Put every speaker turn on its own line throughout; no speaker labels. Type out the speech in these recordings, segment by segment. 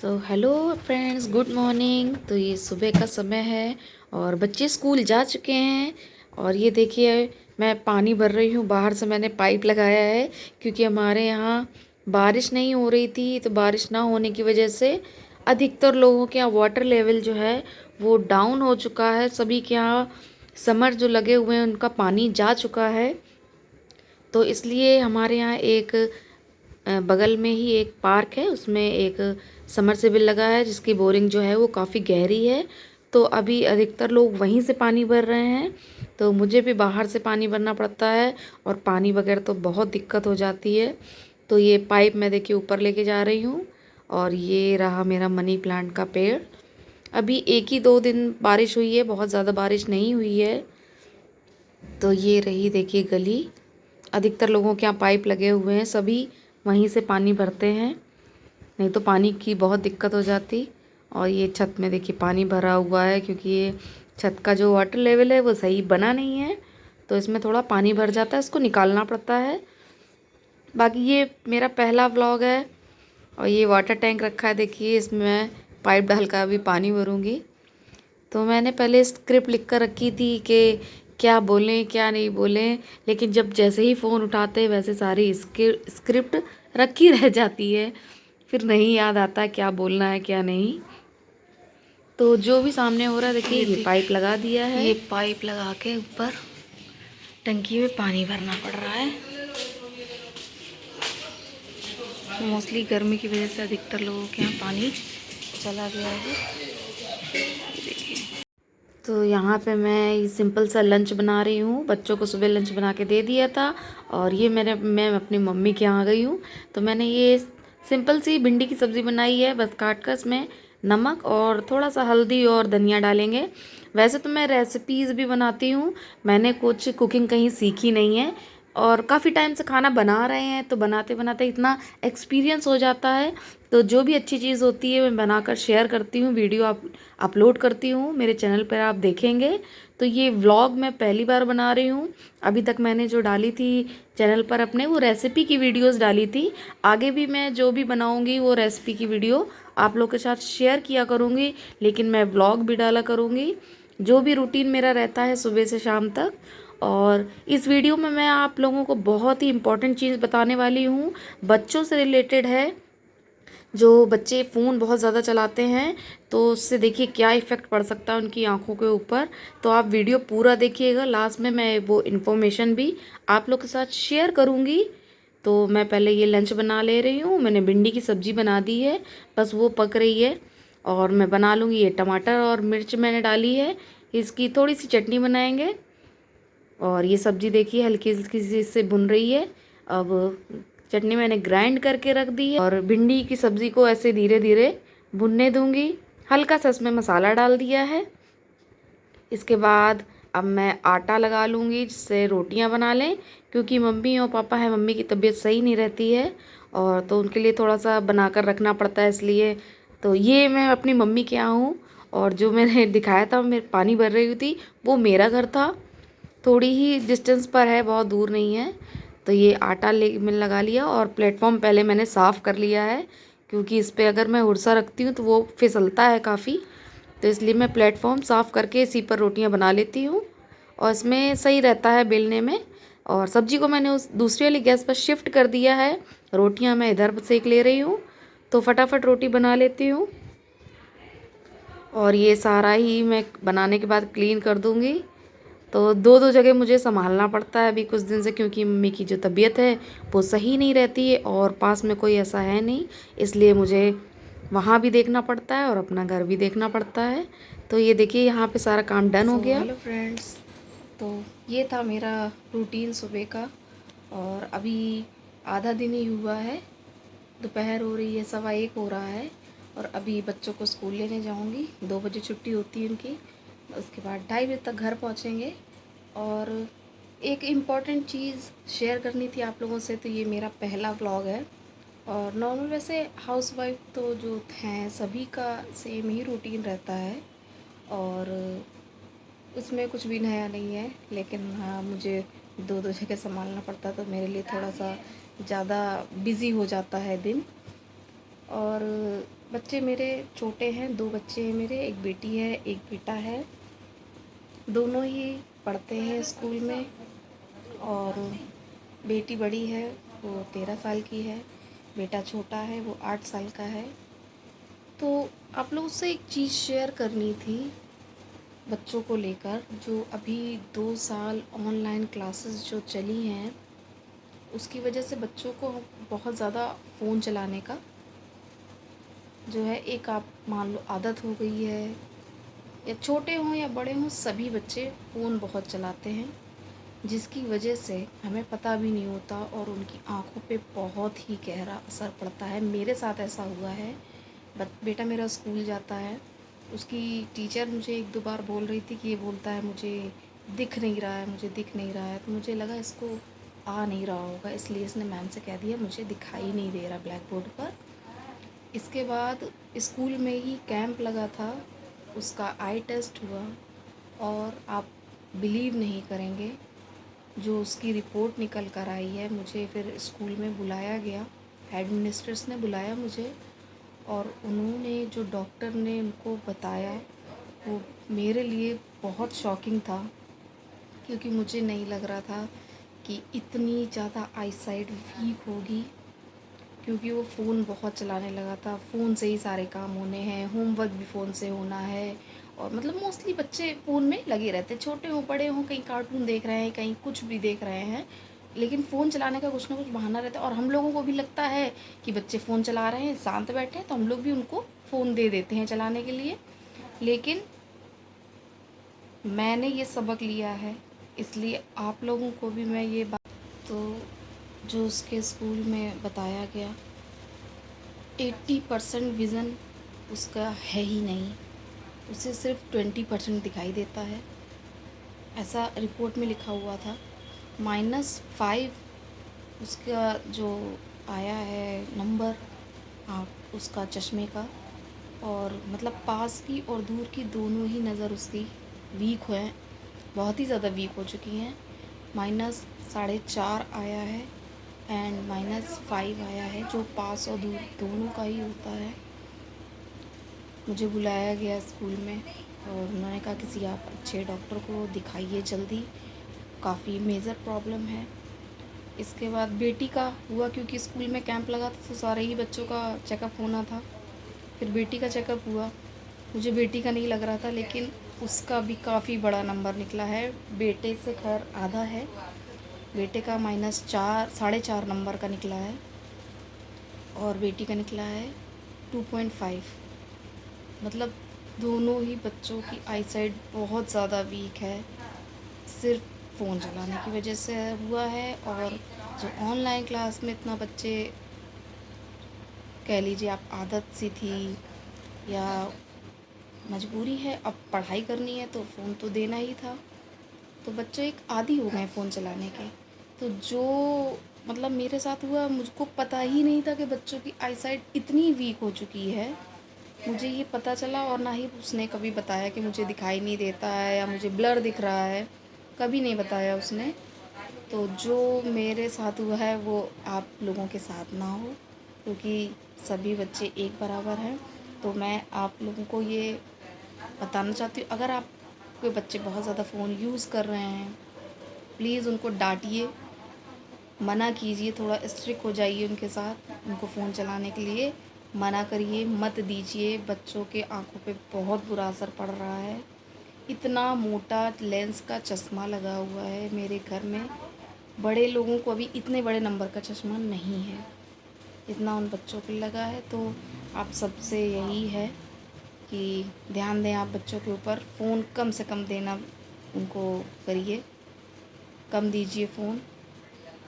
तो hello friends, good morning. तो ये सुबह का समय है और बच्चे स्कूल जा चुके हैं। और ये देखिए, मैं पानी भर रही हूँ। बाहर से मैंने पाइप लगाया है क्योंकि हमारे यहाँ बारिश नहीं हो रही थी। तो बारिश ना होने की वजह से अधिकतर लोगों के यहाँ वाटर लेवल जो है वो डाउन हो चुका है। सभी के यहाँ समर जो लगे हुए हैं उनका पानी जा चुका है। तो इसलिए हमारे यहाँ एक बगल में ही एक पार्क है, उसमें एक समरसेबिल लगा है जिसकी बोरिंग जो है वो काफ़ी गहरी है। तो अभी अधिकतर लोग वहीं से पानी भर रहे हैं। तो मुझे भी बाहर से पानी भरना पड़ता है और पानी बगैर तो बहुत दिक्कत हो जाती है। तो ये पाइप मैं देखिए ऊपर लेके जा रही हूँ। और ये रहा मेरा मनी प्लांट का पेड़। अभी एक ही दो दिन बारिश हुई है, बहुत ज़्यादा बारिश नहीं हुई है। तो ये रही देखिए गली। अधिकतर लोगों के यहाँ पाइप लगे हुए हैं, सभी वहीं से पानी भरते हैं, नहीं तो पानी की बहुत दिक्कत हो जाती। और ये छत में देखिए पानी भरा हुआ है क्योंकि ये छत का जो वाटर लेवल है वो सही बना नहीं है। तो इसमें थोड़ा पानी भर जाता है, इसको निकालना पड़ता है। बाकी ये मेरा पहला व्लॉग है। और ये वाटर टैंक रखा है देखिए, इसमें मैं पाइप डाल कर अभी पानी भरूँगी। तो मैंने पहले स्क्रिप्ट लिख कर रखी थी कि क्या बोलें क्या नहीं बोलें, लेकिन जब जैसे ही फ़ोन उठाते वैसे सारी स्क्रिप्ट रखी रह जाती है। फिर नहीं याद आता क्या बोलना है क्या नहीं। तो जो भी सामने हो रहा है देखिए, ये पाइप लगा दिया है। ये पाइप लगा के ऊपर टंकी में पानी भरना पड़ रहा है। मोस्टली गर्मी की वजह से अधिकतर लोगों के यहाँ पानी चला गया है। तो यहाँ पे मैं सिंपल सा लंच बना रही हूँ। बच्चों को सुबह लंच बना के दे दिया था। और ये मैं अपनी मम्मी के यहाँ गई हूँ। तो मैंने ये सिंपल सी भिंडी की सब्ज़ी बनाई है, बस काट कर इसमें नमक और थोड़ा सा हल्दी और धनिया डालेंगे। वैसे तो मैं रेसिपीज़ भी बनाती हूँ, मैंने कुछ कुकिंग कहीं सीखी नहीं है। और काफ़ी टाइम से खाना बना रहे हैं तो बनाते बनाते इतना एक्सपीरियंस हो जाता है। तो जो भी अच्छी चीज़ होती है मैं बनाकर शेयर करती हूँ, वीडियो अपलोड करती हूँ, मेरे चैनल पर आप देखेंगे। तो ये व्लॉग मैं पहली बार बना रही हूँ। अभी तक मैंने जो डाली थी चैनल पर अपने, वो रेसिपी की वीडियोस डाली थी। आगे भी मैं जो भी बनाऊँगी वो रेसिपी की वीडियो आप लोग के साथ शेयर किया करूँगी, लेकिन मैं व्लॉग भी डाला करूँगी। जो भी रूटीन मेरा रहता है सुबह से शाम तक। और इस वीडियो में मैं आप लोगों को बहुत ही इम्पोर्टेंट चीज़ बताने वाली हूँ, बच्चों से रिलेटेड है। जो बच्चे फ़ोन बहुत ज़्यादा चलाते हैं तो उससे देखिए क्या इफ़ेक्ट पड़ सकता है उनकी आंखों के ऊपर। तो आप वीडियो पूरा देखिएगा, लास्ट में मैं वो इन्फॉर्मेशन भी आप लोग के साथ शेयर करूँगी। तो मैं पहले ये लंच बना ले रही हूँ। मैंने भिंडी की सब्ज़ी बना दी है, बस वो पक रही है। और मैं बना लूँगी, ये टमाटर और मिर्च मैंने डाली है, इसकी थोड़ी सी चटनी बनाएंगे। और ये सब्ज़ी देखिए हल्की हल्की सी से भुन रही है। अब चटनी मैंने ग्राइंड करके रख दी है और भिंडी की सब्ज़ी को ऐसे धीरे धीरे भुनने दूंगी। हल्का सा इसमें मसाला डाल दिया है। इसके बाद अब मैं आटा लगा लूँगी जिससे रोटियां बना लें, क्योंकि मम्मी और पापा है, मम्मी की तबीयत सही नहीं रहती है और तो उनके लिए थोड़ा सा बनाकर रखना पड़ता है इसलिए। तो ये मैं अपनी मम्मी के यहाँ हूँ। और जो मैंने दिखाया था मैं पानी भर रही थी, वो मेरा घर था, थोड़ी ही डिस्टेंस पर है, बहुत दूर नहीं है। तो ये आटा ले मैंने लगा लिया और प्लेटफॉर्म पहले मैंने साफ़ कर लिया है, क्योंकि इस पर अगर मैं हुरसा रखती हूँ तो वो फिसलता है काफ़ी। तो इसलिए मैं प्लेटफॉर्म साफ़ करके इसी पर रोटियां बना लेती हूँ और इसमें सही रहता है बेलने में। और सब्जी को मैंने उस दूसरी वाली गैस पर शिफ्ट कर दिया है, रोटियां मैं इधर सेक ले रही हूँ। तो फटाफट रोटी बना लेती हूँ। और ये सारा ही मैं बनाने के बाद क्लीन कर दूँगी। तो दो दो जगह मुझे संभालना पड़ता है अभी कुछ दिन से, क्योंकि मम्मी की जो तबीयत है वो सही नहीं रहती है और पास में कोई ऐसा है नहीं, इसलिए मुझे वहाँ भी देखना पड़ता है और अपना घर भी देखना पड़ता है। तो ये देखिए यहाँ पे सारा काम डन हो गया। हेलो फ्रेंड्स, तो ये था मेरा रूटीन सुबह का। और अभी आधा दिन ही हुआ है, दोपहर हो रही है, 1:15 हो रहा है। और अभी बच्चों को स्कूल लेने जाऊंगी, 2 बजे छुट्टी होती है उनकी। उसके बाद 2:30 बजे तक घर पहुंचेंगे। और एक इम्पॉर्टेंट चीज़ शेयर करनी थी आप लोगों से, तो ये मेरा पहला व्लॉग है। और नॉर्मल वैसे हाउसवाइफ तो जो हैं सभी का सेम ही रूटीन रहता है और उसमें कुछ भी नया नहीं है। लेकिन हाँ, मुझे दो दो जगह संभालना पड़ता है तो मेरे लिए थोड़ा सा ज़्यादा बिज़ी हो जाता है दिन। और बच्चे मेरे छोटे हैं, 2 बच्चे हैं मेरे, एक बेटी है, एक बेटा है। दोनों ही पढ़ते हैं स्कूल में और बेटी बड़ी है, वो 13 साल की है, बेटा छोटा है, वो 8 साल का है। तो आप लोगों से एक चीज़ शेयर करनी थी बच्चों को लेकर, जो अभी 2 साल ऑनलाइन क्लासेस जो चली हैं, उसकी वजह से बच्चों को बहुत ज़्यादा फ़ोन चलाने का जो है एक आप मान लो आदत हो गई है। या छोटे हों या बड़े हों, सभी बच्चे फ़ोन बहुत चलाते हैं, जिसकी वजह से हमें पता भी नहीं होता और उनकी आँखों पे बहुत ही गहरा असर पड़ता है। मेरे साथ ऐसा हुआ है। बेटा मेरा स्कूल जाता है, उसकी टीचर मुझे 1-2 बार बोल रही थी कि ये बोलता है मुझे दिख नहीं रहा है, मुझे दिख नहीं रहा है। तो मुझे लगा इसको आ नहीं रहा होगा, इसलिए इसने मैम से कह दिया मुझे दिखाई नहीं दे रहा ब्लैक बोर्ड पर। इसके बाद स्कूल में ही कैंप लगा था, उसका आई टेस्ट हुआ और आप बिलीव नहीं करेंगे, जो उसकी रिपोर्ट निकल कर आई है, मुझे फिर स्कूल में बुलाया गया, हेडमिनिस्ट्रेस ने बुलाया मुझे और उन्होंने जो डॉक्टर ने उनको बताया वो मेरे लिए बहुत शॉकिंग था, क्योंकि मुझे नहीं लग रहा था कि इतनी ज़्यादा आईसाइट वीक होगी, क्योंकि वो फ़ोन बहुत चलाने लगा था। फ़ोन से ही सारे काम होने हैं, होमवर्क भी फ़ोन से होना है और मतलब मोस्टली बच्चे फ़ोन में लगे रहते हैं, छोटे हों बड़े हों, कहीं कार्टून देख रहे हैं, कहीं कुछ भी देख रहे हैं, लेकिन फ़ोन चलाने का कुछ ना कुछ बहाना रहता है। और हम लोगों को भी लगता है कि बच्चे फ़ोन चला रहे हैं, शांत बैठे हैं, तो हम लोग भी उनको फ़ोन दे देते हैं चलाने के लिए। लेकिन मैंने ये सबक लिया है, इसलिए आप लोगों को भी मैं ये बात, तो जो उसके स्कूल में बताया गया, 80% विज़न उसका है ही नहीं, उसे सिर्फ 20% दिखाई देता है, ऐसा रिपोर्ट में लिखा हुआ था। -5 उसका जो आया है नंबर, आप उसका चश्मे का, और मतलब पास की और दूर की दोनों ही नज़र उसकी वीक है, बहुत ही ज़्यादा वीक हो चुकी हैं। -4.5 आया है एंड -5 आया है, जो पास और दूर दोनों का ही होता है। मुझे बुलाया गया स्कूल में और उन्होंने कहा किसी आप अच्छे डॉक्टर को दिखाइए जल्दी, काफ़ी मेजर प्रॉब्लम है। इसके बाद बेटी का हुआ, क्योंकि स्कूल में कैंप लगा था तो सारे ही बच्चों का चेकअप होना था। फिर बेटी का चेकअप हुआ, मुझे बेटी का नहीं लग रहा था, लेकिन उसका भी काफ़ी बड़ा नंबर निकला है। बेटे से खैर आधा है, बेटे का -4 4.5 नंबर का निकला है और बेटी का निकला है 2.5। मतलब दोनों ही बच्चों की आईसाइट बहुत ज़्यादा वीक है, सिर्फ फ़ोन चलाने की वजह से हुआ है। और जो ऑनलाइन क्लास में इतना बच्चे, कह लीजिए आप आदत सी थी या मजबूरी है, अब पढ़ाई करनी है तो फ़ोन तो देना ही था, तो बच्चे एक आदी हो गए फ़ोन चलाने के। तो जो मतलब मेरे साथ हुआ, मुझको पता ही नहीं था कि बच्चों की आईसाइट इतनी वीक हो चुकी है। मुझे ये पता चला और ना ही उसने कभी बताया कि मुझे दिखाई नहीं देता है या मुझे ब्लर दिख रहा है, कभी नहीं बताया उसने। तो जो मेरे साथ हुआ है वो आप लोगों के साथ ना हो, क्योंकि सभी बच्चे एक बराबर हैं। तो मैं आप लोगों को ये बताना चाहती हूँ, अगर आपके बच्चे बहुत ज़्यादा फ़ोन यूज़ कर रहे हैं, प्लीज़ उनको डांटिए, मना कीजिए, थोड़ा स्ट्रिक्ट हो जाइए उनके साथ, उनको फ़ोन चलाने के लिए मना करिए, मत दीजिए। बच्चों के आँखों पे बहुत बुरा असर पड़ रहा है। इतना मोटा लेंस का चश्मा लगा हुआ है मेरे घर में, बड़े लोगों को अभी इतने बड़े नंबर का चश्मा नहीं है, इतना उन बच्चों को लगा है। तो आप सबसे यही है कि ध्यान दें आप बच्चों के ऊपर, फ़ोन कम से कम देना उनको करिए, कम दीजिए फ़ोन,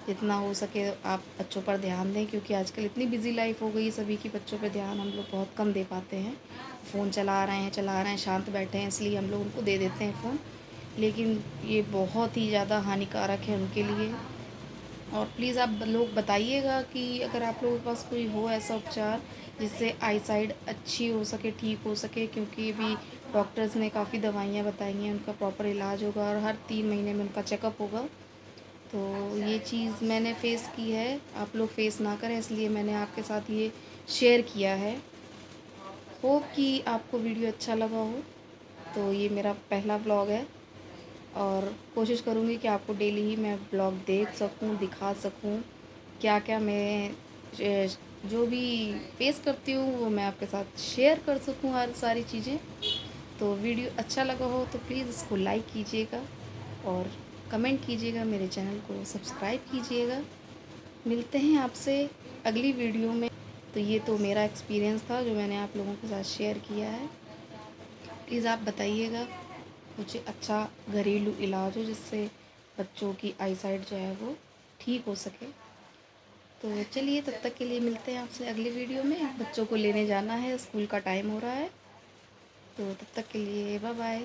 जितना हो सके आप बच्चों पर ध्यान दें, क्योंकि आजकल इतनी बिज़ी लाइफ हो गई सभी की, बच्चों पे ध्यान हम लोग बहुत कम दे पाते हैं। फ़ोन चला रहे हैं, शांत बैठे हैं, इसलिए हम लोग उनको दे देते हैं फ़ोन, लेकिन ये बहुत ही ज़्यादा हानिकारक है उनके लिए। और प्लीज़ आप लोग बताइएगा कि अगर आप लोगों के पास कोई हो ऐसा उपचार जिससे आईसाइट अच्छी हो सके, ठीक हो सके, क्योंकि अभी डॉक्टर्स ने काफ़ी दवाइयाँ बताई हैं, उनका प्रॉपर इलाज होगा और हर 3 महीने में उनका चेकअप होगा। तो ये चीज़ मैंने फ़ेस की है, आप लोग फ़ेस ना करें, इसलिए मैंने आपके साथ ये शेयर किया है। होप कि आपको वीडियो अच्छा लगा हो। तो ये मेरा पहला व्लॉग है और कोशिश करूँगी कि आपको डेली ही मैं व्लॉग देख सकूँ, दिखा सकूँ, क्या क्या मैं जो भी फेस करती हूँ वो मैं आपके साथ शेयर कर सकूँ, हर सारी चीज़ें। तो वीडियो अच्छा लगा हो तो प्लीज़ इसको लाइक कीजिएगा और कमेंट कीजिएगा, मेरे चैनल को सब्सक्राइब कीजिएगा। मिलते हैं आपसे अगली वीडियो में। तो ये तो मेरा एक्सपीरियंस था जो मैंने आप लोगों के साथ शेयर किया है। प्लीज़ आप बताइएगा कुछ अच्छा घरेलू इलाज हो जिससे बच्चों की आईसाइट जो है वो ठीक हो सके। तो चलिए तब तक के लिए मिलते हैं आपसे अगली वीडियो में। बच्चों को लेने जाना है, स्कूल का टाइम हो रहा है। तो तब तक के लिए बाय बाय।